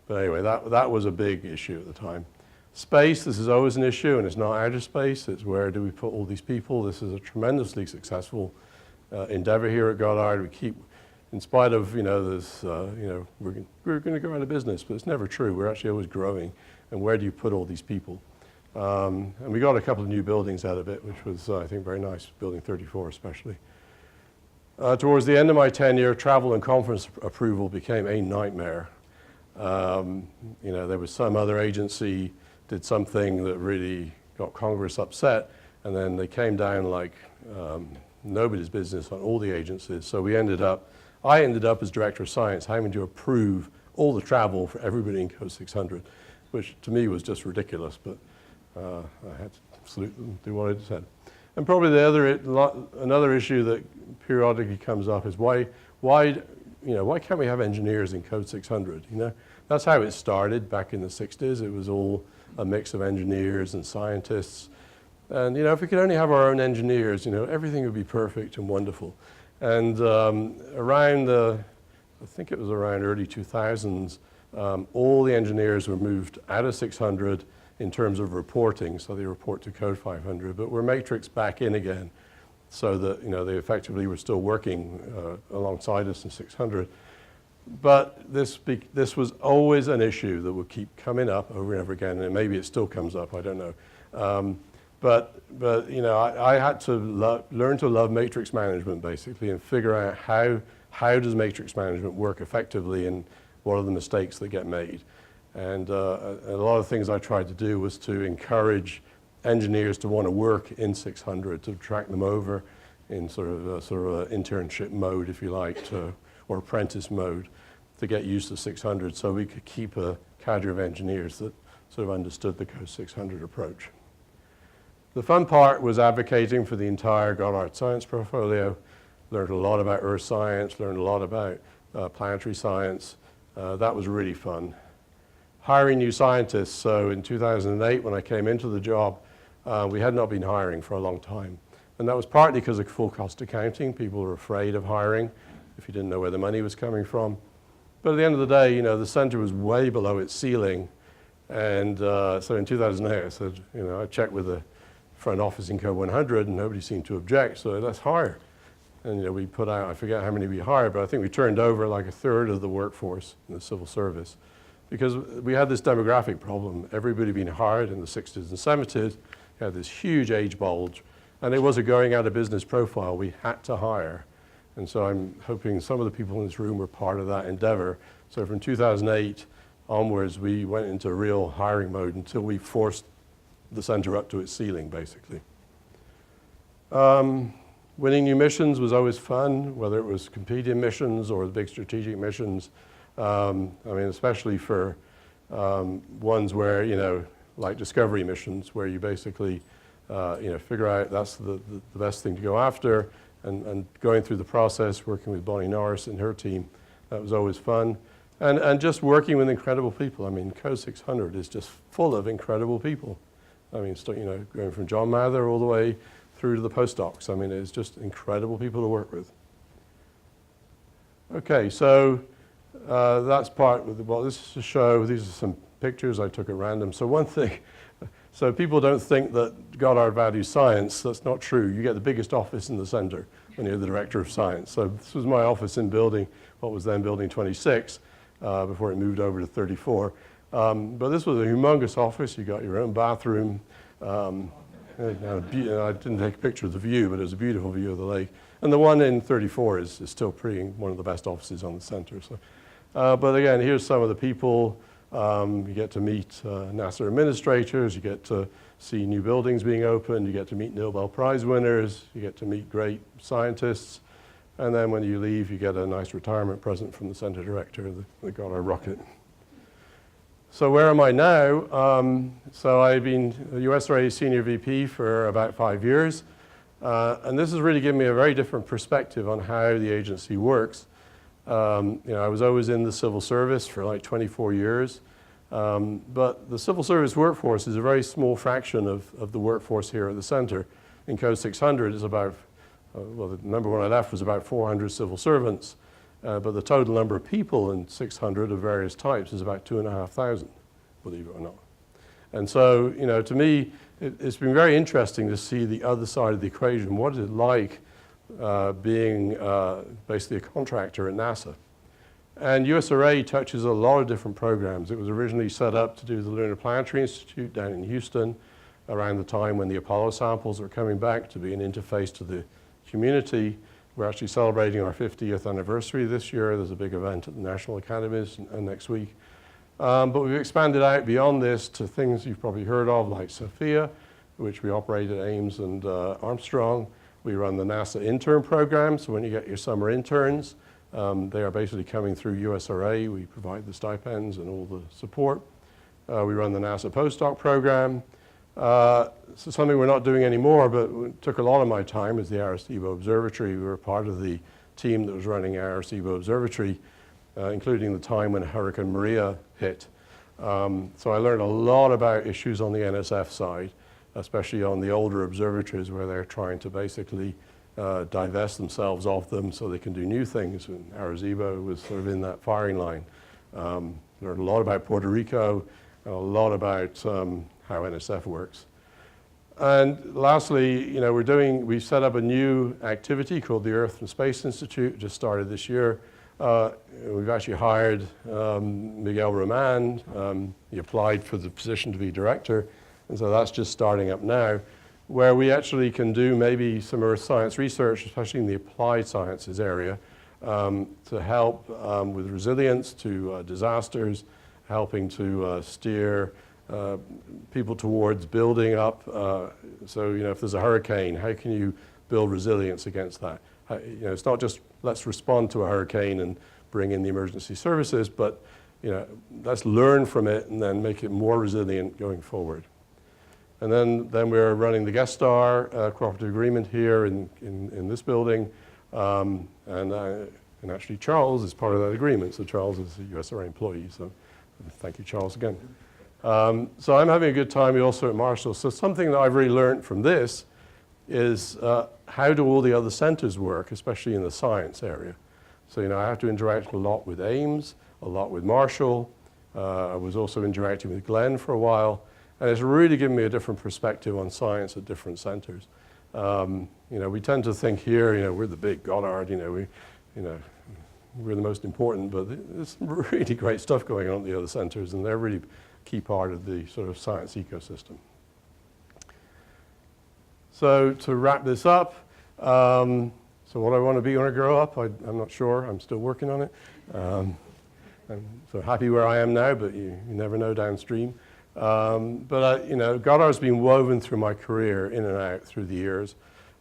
anyway, that was a big issue at the time. Space, this is always an issue, and it's not outer space. It's where do we put all these people. This is a tremendously successful endeavor here at Goddard. We keep, in spite of we're going to go out of business, but it's never true. We're actually always growing. And where do you put all these people? And we got a couple of new buildings out of it, which was I think very nice. Building 34 especially. Towards the end of my tenure, travel and conference approval became a nightmare. There was some other agency did something that really got Congress upset, and then they came down like nobody's business on all the agencies. So I ended up as Director of Science having to approve all the travel for everybody in Code 600, which to me was just ridiculous, but I had to salute them, do what I said. And probably another issue that periodically comes up is why can't we have engineers in Code 600? That's how it started back in the 60s. It was all a mix of engineers and scientists. And if we could only have our own engineers, everything would be perfect and wonderful. And I think it was around early 2000s, all the engineers were moved out of 600 in terms of reporting, so they report to Code 500, but we're matrixed back in again so that they effectively were still working alongside us in 600. But this was always an issue that would keep coming up over and over again, and maybe it still comes up, I don't know. But I had to learn to love matrix management basically and figure out how does matrix management work effectively and what are the mistakes that get made. And a lot of things I tried to do was to encourage engineers to want to work in 600, to track them over in sort of an internship mode, if you like, or apprentice mode, to get used to 600 so we could keep a cadre of engineers that sort of understood the Code 600 approach. The fun part was advocating for the entire Goddard science portfolio. Learned a lot about earth science, learned a lot about planetary science. That was really fun. Hiring new scientists. So in 2008, when I came into the job, we had not been hiring for a long time. And that was partly because of full cost accounting. People were afraid of hiring if you didn't know where the money was coming from. But at the end of the day, the center was way below its ceiling. And so in 2008, I said, I checked with the front office in Code 100 and nobody seemed to object, so let's hire. And we put out, I forget how many we hired, but I think we turned over like a third of the workforce in the civil service because we had this demographic problem. Everybody being hired in the 60s and 70s, had this huge age bulge, and it was a going out of business profile. We had to hire. And so I'm hoping some of the people in this room were part of that endeavor. So from 2008 onwards, we went into real hiring mode until we forced the center up to its ceiling, basically. Winning new missions was always fun, whether it was competing missions or the big strategic missions. Especially for ones where, like discovery missions, where you basically, figure out that's the best thing to go after, and going through the process, working with Bonnie Norris and her team, that was always fun. And just working with incredible people. Code 600 is just full of incredible people. Going from John Mather all the way through to the postdocs. It's just incredible people to work with. Okay, so that's part of well, this is to show, these are some pictures I took at random. So one thing, so people don't think that Goddard values science. That's not true. You get the biggest office in the center when you're the director of science. So this was my office in what was then building 26, before it moved over to 34. But this was a humongous office. You got your own bathroom. I didn't take a picture of the view, but it was a beautiful view of the lake. And the one in 34 is still one of the best offices on the center. So, but again, here's some of the people. You get to meet NASA administrators. You get to see new buildings being opened. You get to meet Nobel Prize winners. You get to meet great scientists. And then when you leave, you get a nice retirement present from the center director, the Goddard rocket. So where am I now? So I've been a USRA senior VP for about 5 years. And this has really given me a very different perspective on how the agency works. I was always in the civil service for like 24 years. But the civil service workforce is a very small fraction of the workforce here at the center. In Code 600 is about, the number when I left was about 400 civil servants. But the total number of people in 600 of various types is about 2,500, believe it or not. And so, to me, it's been very interesting to see the other side of the equation. What is it like being basically a contractor at NASA? And USRA touches a lot of different programs. It was originally set up to do the Lunar Planetary Institute down in Houston around the time when the Apollo samples were coming back, to be an interface to the community. We're actually celebrating our 50th anniversary this year. There's a big event at the National Academies next week. But we've expanded out beyond this to things you've probably heard of, like SOFIA, which we operate at Ames and Armstrong. We run the NASA intern program, so when you get your summer interns, they are basically coming through USRA. We provide the stipends and all the support. We run the NASA postdoc program. So something we're not doing anymore, but it took a lot of my time, is the Arecibo Observatory. We were part of the team that was running Arecibo Observatory, including the time when Hurricane Maria hit. So I learned a lot about issues on the NSF side, especially on the older observatories where they're trying to basically divest themselves of them so they can do new things. And Arecibo was sort of in that firing line. Learned a lot about Puerto Rico and a lot about how NSF works. And lastly, we've set up a new activity called the Earth and Space Institute, just started this year. We've actually hired Miguel Roman. He applied for the position to be director, and so that's just starting up now, where we actually can do maybe some earth science research, especially in the applied sciences area, to help with resilience to disasters, helping to steer people towards building up. So, if there's a hurricane, how can you build resilience against that? It's not just let's respond to a hurricane and bring in the emergency services, but let's learn from it and then make it more resilient going forward. And then we're running the guest star cooperative agreement here in this building, and actually Charles is part of that agreement. So Charles is a USRA employee. So thank you, Charles, again. So I'm having a good time also at Marshall. So something that I've really learned from this is how do all the other centers work, especially in the science area. So I have to interact a lot with Ames, a lot with Marshall. I was also interacting with Glenn for a while, and it's really given me a different perspective on science at different centers. We tend to think here, we're the big Goddard, we're the most important, but there's some really great stuff going on at the other centers, and they're really a key part of the sort of science ecosystem. So to wrap this up, so what I want to be when I grow up, I'm not sure. I'm still working on it. I'm so happy where I am now, but you never know downstream. Goddard's been woven through my career in and out through the years.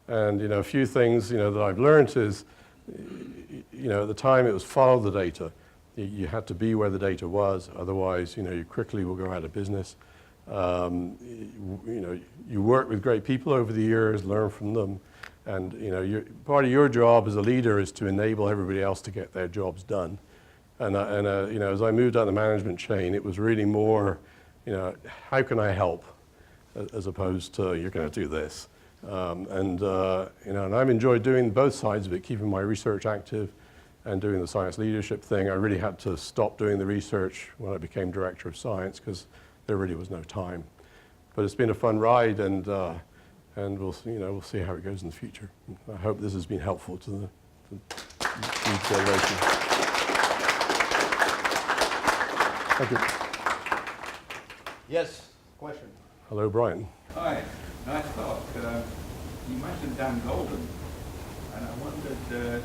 And, a few things, that I've learned is, at the time it was follow the data. You had to be where the data was, otherwise, you quickly will go out of business. You work with great people over the years, learn from them, and part of your job as a leader is to enable everybody else to get their jobs done. And as I moved down the management chain, it was really more, how can I help, as opposed to you're going to do this. And I've enjoyed doing both sides of it, keeping my research active and doing the science leadership thing. I really had to stop doing the research when I became director of science because there really was no time. But it's been a fun ride, and we'll see how it goes in the future. I hope this has been helpful to the generation. Thank you. Yes, question. Hello, Brian. Hi, nice talk. You mentioned Dan Golden, and I wondered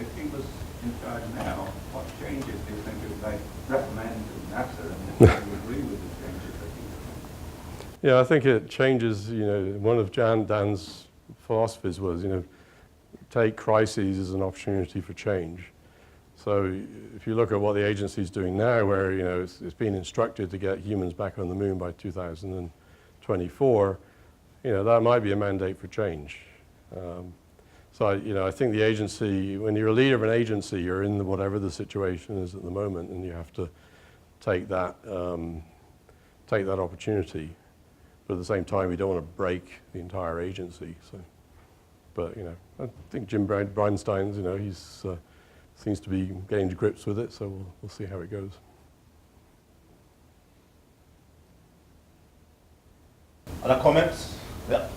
if he was in charge now, what changes do you think it would recommend to NASA, and if you agree with the changes that he's made? Yeah, I think it changes. One of Dan's philosophies was, take crises as an opportunity for change. So if you look at what the agency's doing now, where it's been instructed to get humans back on the moon by 2024, that might be a mandate for change. So I think the agency, when you're a leader of an agency, you're in whatever the situation is at the moment, and you have to take that opportunity. But at the same time, we don't want to break the entire agency. So, but I think Jim Bridenstine's, he's seems to be getting to grips with it. So we'll see how it goes. Other comments? Yeah.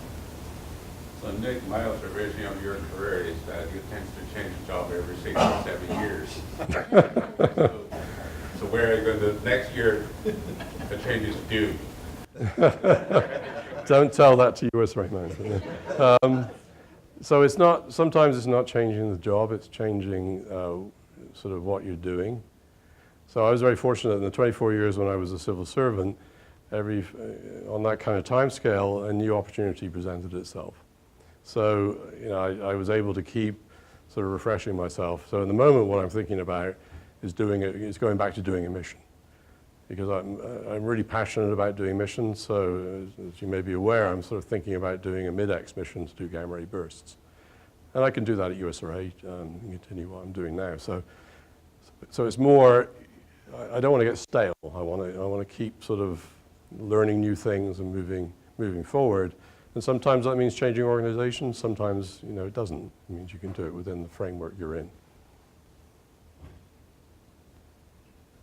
So Nick, my observation of your career is that you tend to change the job every 6 or 7 years. so where are you going to, next year, the change is due? Don't tell that to USRA management. So sometimes it's not changing the job, it's changing sort of what you're doing. So I was very fortunate in the 24 years when I was a civil servant, on that kind of time scale, a new opportunity presented itself. So, I was able to keep sort of refreshing myself. So in the moment, what I'm thinking about is going back to doing a mission. Because I'm really passionate about doing missions, so as you may be aware, I'm sort of thinking about doing a mid-X mission to do gamma ray bursts. And I can do that at USRA and continue what I'm doing now. So it's more, I don't want to get stale. I want to keep sort of learning new things and moving forward. And sometimes that means changing organizations, sometimes it doesn't. It means you can do it within the framework you're in.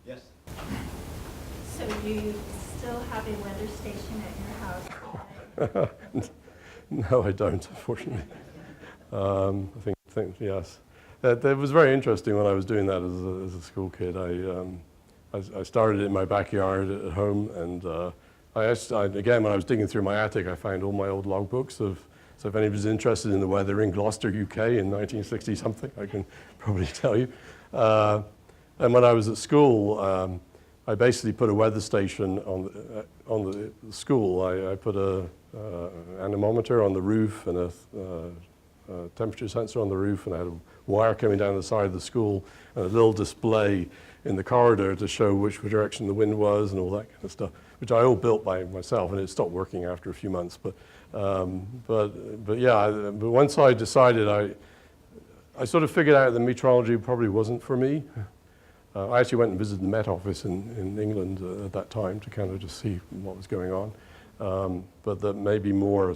Yes. So you still have a weather station at your house? No, I don't, unfortunately. I think yes. That was very interesting when I was doing that as a school kid. I started in my backyard at home, and again, when I was digging through my attic, I found all my old logbooks so if anybody's interested in the weather in Gloucester, UK in 1960 something, I can probably tell you. And when I was at school, I basically put a weather station on the school. I put an anemometer on the roof and a temperature sensor on the roof, and I had a wire coming down the side of the school and a little display in the corridor to show which direction the wind was and all that kind of stuff, which I all built by myself, and it stopped working after a few months. But once I decided, I sort of figured out that meteorology probably wasn't for me. I actually went and visited the Met Office in England at that time to kind of just see what was going on. But that maybe more,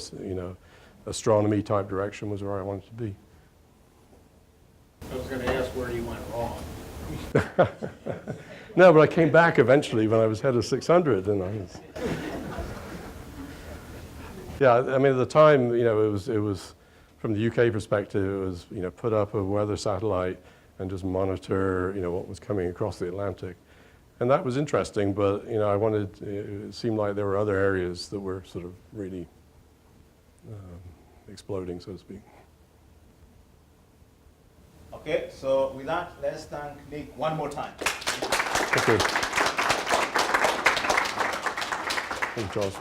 astronomy type direction was where I wanted to be. I was going to ask where you went wrong. No, but I came back eventually when I was head of 600, and I was. Yeah, I mean, at the time, it was from the UK perspective, it was, put up a weather satellite and just monitor, what was coming across the Atlantic. And that was interesting, but, it seemed like there were other areas that were sort of really exploding, so to speak. Okay, so with that, let's thank Nick one more time. Thank you. Thank you, Charles.